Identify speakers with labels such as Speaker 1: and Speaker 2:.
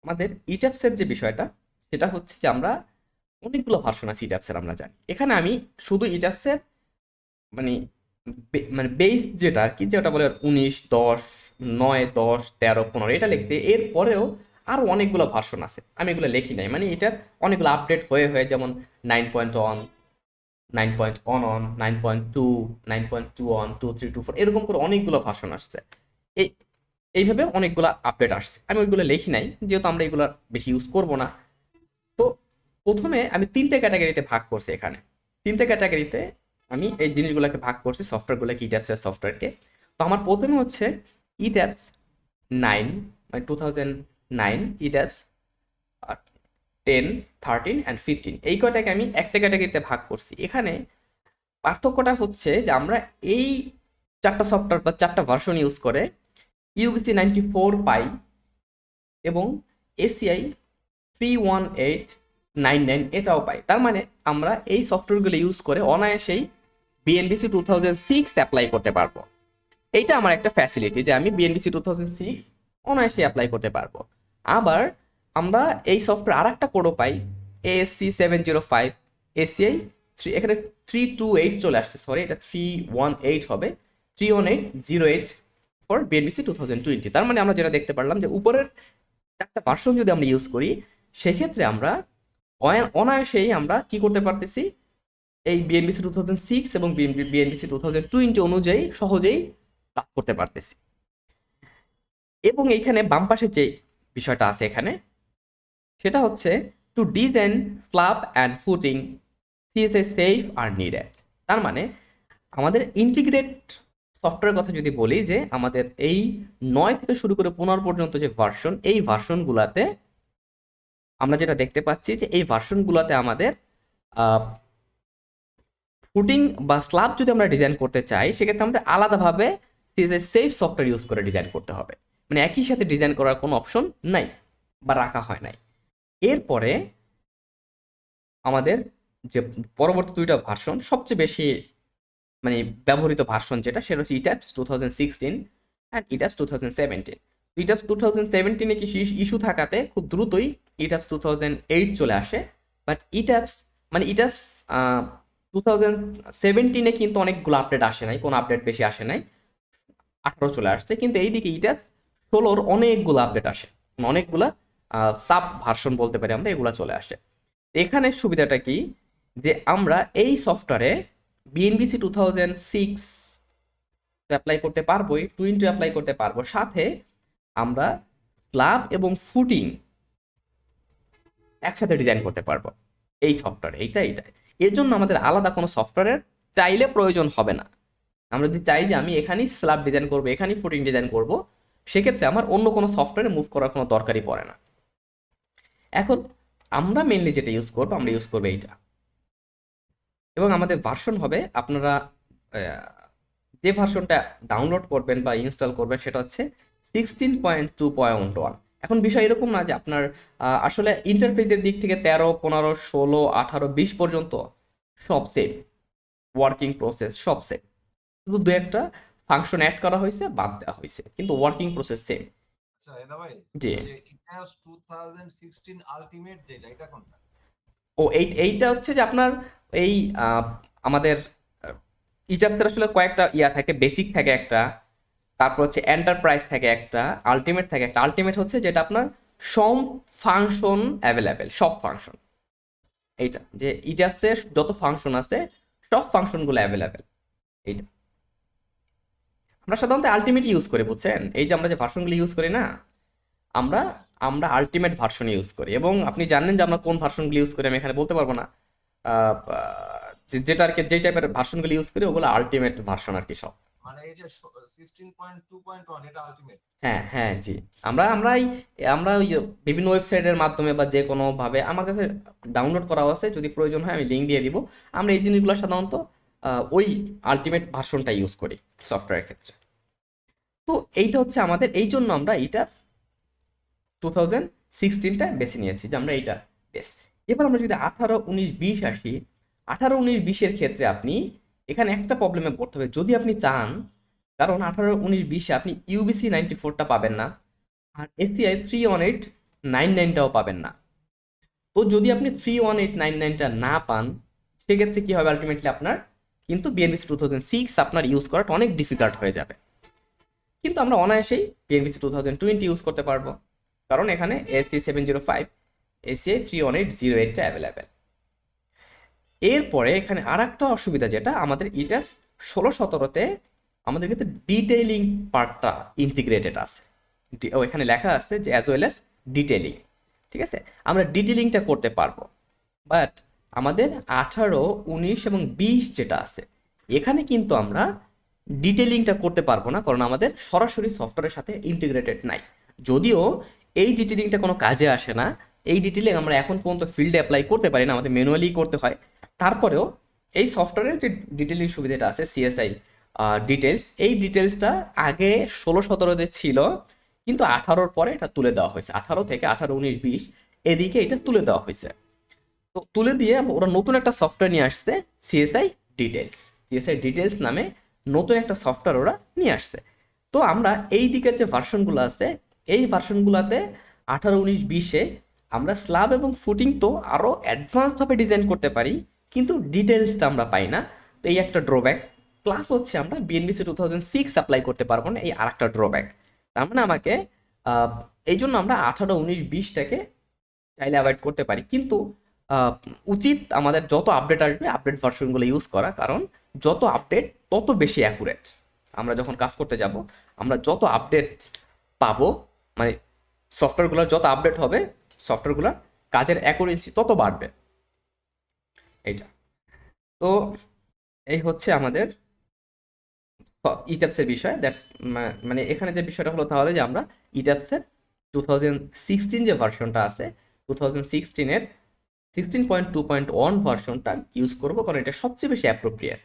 Speaker 1: আমাদের ইট্যাপসের যে বিষয়টা সেটা হচ্ছে যে আমরা অনেকগুলো ভার্সন আছে ইট্যাপসের আমরা জানি। এখানে আমি শুধু ইট্যাপসের মানে মানে বেস যেটা আর কি, যেটা বলে 19, 10, 9, 10, 13, 15 এটা লিখতে, এরপরেও আরও অনেকগুলো ভার্সন আছে, আমি এগুলো লিখি নাই। মানে এটার অনেকগুলো আপডেট হয়ে হয়ে, যেমন 9.1, 9.1 9.2, 9.2 2.3 2.4 এরকম করে অনেকগুলো ভার্সন আসছে। এই এইভাবে অনেকগুলো আপডেট আসছে, আমি ওইগুলো লিখি নাই যেহেতু আমরা এগুলো বেশি ইউজ করব না। তো প্রথমে আমি তিনটে ক্যাটাগরিতে ভাগ করছি। এখানে তিনটে ক্যাটাগরিতে আমি এই জিনিসগুলোকে ভাগ করছি, সফটওয়্যারগুলোকে, ইট্যাপসের সফটওয়্যারকে। তো আমার প্রথমে হচ্ছে ইট্যাপস 9, মানে 2009, ইট্যাপস 10, 13 and 15, এই কয়টাকে আমি একটা ক্যাটাগরিতে ভাগ করছি। এখানে পার্থক্যটা হচ্ছে যে আমরা এই চারটা সফটওয়্যার বা চারটা ভার্সন ইউজ করে ইউবিসি 94 পাই এবং এসিআই 31899 এটাও পাই। তার মানে আমরা এই সফটওয়্যারগুলো ইউজ করে অনায়াসেই বিএনবিসি 2006 অ্যাপ্লাই করতে পারবো। এইটা আমার একটা ফ্যাসিলিটি যে আমি বিএনবিসি 2006 অনায়াসে অ্যাপ্লাই করতে পারবো। আবার আমরা এই সফটওয়্যার আর একটা কোডও পাই, এএসসি 705 এসিআই 3, এখানে 328 চলে আসছে, সরি এটা 318 হবে, 31808 ফর বিএনবিসি 2020। তার মানে আমরা যেটা দেখতে পারলাম যে উপরের চারটা ভার্সন যদি আমরা ইউজ করি সেক্ষেত্রে আমরা অনায়াসেই আমরা কি করতে পারতেছি, এই বিএনবিসি 2006 এবং বিএনবিসি 2020 অনুযায়ী সহজেই লাভ করতে পারতেছি। এবং এইখানে বাম পাশে যে বিষয়টা আছে এখানে, সেটা হচ্ছে to design slab and footing CSI SAFE are needed. তার মানে আমাদের ইন্টিগ্রেট সফটওয়্যার কথা যদি বলি, যে আমাদের এই 9 থেকে শুরু করে 15 পর্যন্ত যে ভার্সন, এই ভার্সনগুলোতে আমরা যেটা দেখতে পাচ্ছি যে এই ভার্সনগুলোতে আমাদের ফুটিং বা স্ল্যাব যদি আমরা ডিজাইন করতে চাই সেক্ষেত্রে আমাদের আলাদাভাবে সিএসআই সেফ সফটওয়্যার ইউজ করে ডিজাইন করতে হবে। মানে একই সাথে ডিজাইন করার কোনো অপশন নাই বা রাখা হয় নাই। এরপরে আমাদের যে পরবর্তী দুইটা ভার্সন, সবচেয়ে বেশি মানে ব্যবহৃত ভার্সন যেটা, সেটা হচ্ছে ইট্যাপস 2016 অ্যান্ড ইট্যাপস 2017। ইট্যাপস 2017-এ কিছু ইস্যু থাকাতে খুব দ্রুতই ইট্যাপস 2008 চলে আসে। বাট ইট্যাপস মানে ইট্যাপস 2017-এ কিন্তু অনেকগুলো আপডেট আসে নাই, কোনো আপডেট বেশি আসে নাই, 18 চলে আসছে। কিন্তু এইদিকে ইট্যাপস 16-র অনেকগুলো আপডেট আসে, অনেকগুলা সাব ভার্সন বলতে পারি আমরা, এগুলা চলে আসে। এখানে সুবিধাটা কি, যে আমরা এই সফটওয়্যারে বিএনবিসি 2006 অ্যাপ্লাই করতে পারবোই, 20 অ্যাপ্লাই করতে পারবো, সাথে আমরা স্ল্যাব এবং ফুটিং একসাথে ডিজাইন করতে পারবো এই সফটওয়্যারে। এইটাই এর জন্য আমাদের আলাদা কোনো সফটওয়্যারের চাইলে প্রয়োজন হবে না। আমরা যদি চাই যে আমি এখানেই স্ল্যাব ডিজাইন করবো, এখানেই ফুটিং ডিজাইন করব, সেক্ষেত্রে আমার অন্য কোনো সফটওয়্যারে মুভ করার কোনো দরকারই পড়ে না। এখন আমরা মেনলি যেটা ইউজ করবো, আমরা ইউজ করবো এইটা, এবং আমাদের ভার্সন হবে, আপনারা যে ভার্সনটা ডাউনলোড করবেন বা ইনস্টল করবেন সেটা হচ্ছে 16.2.1। এখন বিষয় এরকম না যে আপনার আসলে ইন্টারফেসের দিক থেকে 13, 15, 16, 18, 20 পর্যন্ত সব সেম, ওয়ার্কিং প্রসেস সব সেম, শুধু দু একটা ফাংশন অ্যাড করা হয়েছে, বাদ দেওয়া হয়েছে, কিন্তু ওয়ার্কিং প্রসেস সেম।
Speaker 2: আচ্ছা এদা ভাই,
Speaker 1: জি।
Speaker 2: ওই যে ইটাস 2016 আলটিমেট যেটা, এটা কোনটা?
Speaker 1: ও এইটা হচ্ছে যে আপনার এই আমাদের ইটাপসের আসলে কয়েকটা ইয়া থাকে, বেসিক থাকে একটা, তারপর হচ্ছে এন্টারপ্রাইজ থাকে একটা, আলটিমেট থাকে একটা। আলটিমেট হচ্ছে যেটা আপনার সব ফাংশন অ্যাভেলেবেল, সব ফাংশন, এইটা যে ইটাপসের যত ফাংশন আছে সব ফাংশনগুলো অ্যাভেলেবেল, এইটা। আমরা সাধারণত আলটিমেট ইউজ করি, বুঝছেন, এই যে আমরা যে ভার্সনগুলো ইউজ করি না, আমরা
Speaker 2: হ্যাঁ।
Speaker 1: আমরা আলটিমেট ভার্সন ইউজ করি। এবং আপনি জানেন যে আমরা কোন ভার্সনগুলো ইউজ করি, আমি এখানে বলতে পারবো না। যেটা আর কি, যে টাইপের ভার্সনগুলো ইউজ করি ওগুলো আলটিমেট ভার্সন আর কি সব।
Speaker 2: মানে এই যে 16.2.1 এটা আলটিমেট।
Speaker 1: হ্যাঁ হ্যাঁ জি। আমরা ওই বিভিন্ন ওয়েবসাইটের মাধ্যমে বা যে কোনো ভাবে আমার কাছে ডাউনলোড করা আছে, যদি প্রয়োজন হয় আমি লিঙ্ক দিয়ে দিব। আমরা এই জিনিসগুলো সাধারণত ওই আলটিমেট ভার্সনটা ইউজ করি সফটওয়্যারের ক্ষেত্রে। তো এইটা হচ্ছে আমাদের, এই জন্য আমরা এইটা 2016টা বেছে নিয়েছি যে আমরা এইটা বেস্ট। এবার আমরা যদি 18, 19, 20 আসি, 18, 19, 20-এর ক্ষেত্রে আপনি এখানে একটা প্রবলেমে পড়তে হবে যদি আপনি চান, কারণ 18, 19, 20-এ আপনি ইউবিসি 94টা পাবেন না, আর এসিআই 318 31899টাও পাবেন না। তো যদি আপনি 31899টা না পান, সেক্ষেত্রে কি হবে আলটিমেটলি আপনার কিন্তু বিএনবিসি 2006 আপনার ইউজ করাটা অনেক ডিফিকাল্ট হয়ে যাবে। কিন্তু আমরা অনায়াসেই বিএনবিসি 2020 ইউজ করতে পারবো, কারণ এখানে এসি 705 এসিআই 31808টা অ্যাভেলেবেল। এরপরে এখানে আর একটা অসুবিধা, যেটা আমাদের ইটাবস 16-17তে আমাদের কিন্তু ডিটেইলিং পার্টটা ইন্টিগ্রেটেড আছে। এখানে লেখা আছে যে অ্যাজ ওয়েল অ্যাজ ডিটেইলিং, ঠিক আছে, আমরা ডিটেইলিংটা করতে পারবো। বাট আমাদের 18, 19 এবং 20 যেটা আছে, এখানে কিন্তু আমরা ডিটেইলিংটা করতে পারবো না, কারণ আমাদের সরাসরি সফটওয়্যারের সাথে ইন্টিগ্রেটেড নাই। যদিও এই ডিটেইলিংটা কোনো কাজে আসে না, এই ডিটেইলিং আমরা এখন পর্যন্ত ফিল্ডে অ্যাপ্লাই করতে পারি না, আমাদের ম্যানুয়ালি করতে হয়। তারপরেও এই সফটওয়্যারের যে ডিটেইলিং সুবিধাটা আছে সিএসআই ডিটেলস, এই ডিটেলসটা আগে 16-17তে ছিল, কিন্তু 18-র পরে এটা তুলে দেওয়া হয়েছে। 18 থেকে 18, 19, 20 এদিকে এটা তুলে দেওয়া হয়েছে। তো তুলে দিয়ে ওরা নতুন একটা সফটওয়্যার নিয়ে আসছে, সিএসআই ডিটেলস। সিএসআই ডিটেলস নামে নতুন একটা সফটওয়্যার ওরা নিয়ে আসছে। তো আমরা এই দিকের যে ভার্সনগুলো আছে, এই ভার্সনগুলোতে 18, 19, 20-এ আমরা স্ল্যাব এবং ফুটিং তো আরও অ্যাডভান্সভাবে ডিজাইন করতে পারি, কিন্তু ডিটেলসটা আমরা পাই না। তো এই একটা ড্রব্যাক। প্লাস হচ্ছে আমরা বিএনবিসি 2006 অ্যাপ্লাই করতে পারবো না, এই আর একটা ড্রব্যাক। তার মানে আমাকে এই জন্য আমরা 18, 19, 20টাকে চাইলে অ্যাভয়েড করতে পারি, কিন্তু উচিত আমাদের যত আপডেট আসবে আপডেট ভার্সনগুলো ইউজ করা, কারণ যত আপডেট তত বেশি অ্যাকুরেট। আমরা যখন কাজ করতে যাব, আমরা যত আপডেট পাবো, মানে সফটওয়্যারগুলোর যত আপডেট হবে, সফটওয়্যারগুলোর কাজের অ্যাকুরেন্সি তত বাড়বে। এইটা তো এই হচ্ছে আমাদের ইটাবসের বিষয়। দ্যাটস মানে এখানে যে বিষয়টা হলো তাহলে যে আমরা ইটাবসের 2016 যে ভার্সনটা আছে, 2016-এর 16.2.1 ভার্সনটা ইউজ করবো, কারণ এটা সবচেয়ে বেশি অ্যাপ্রোপ্রিয়েট।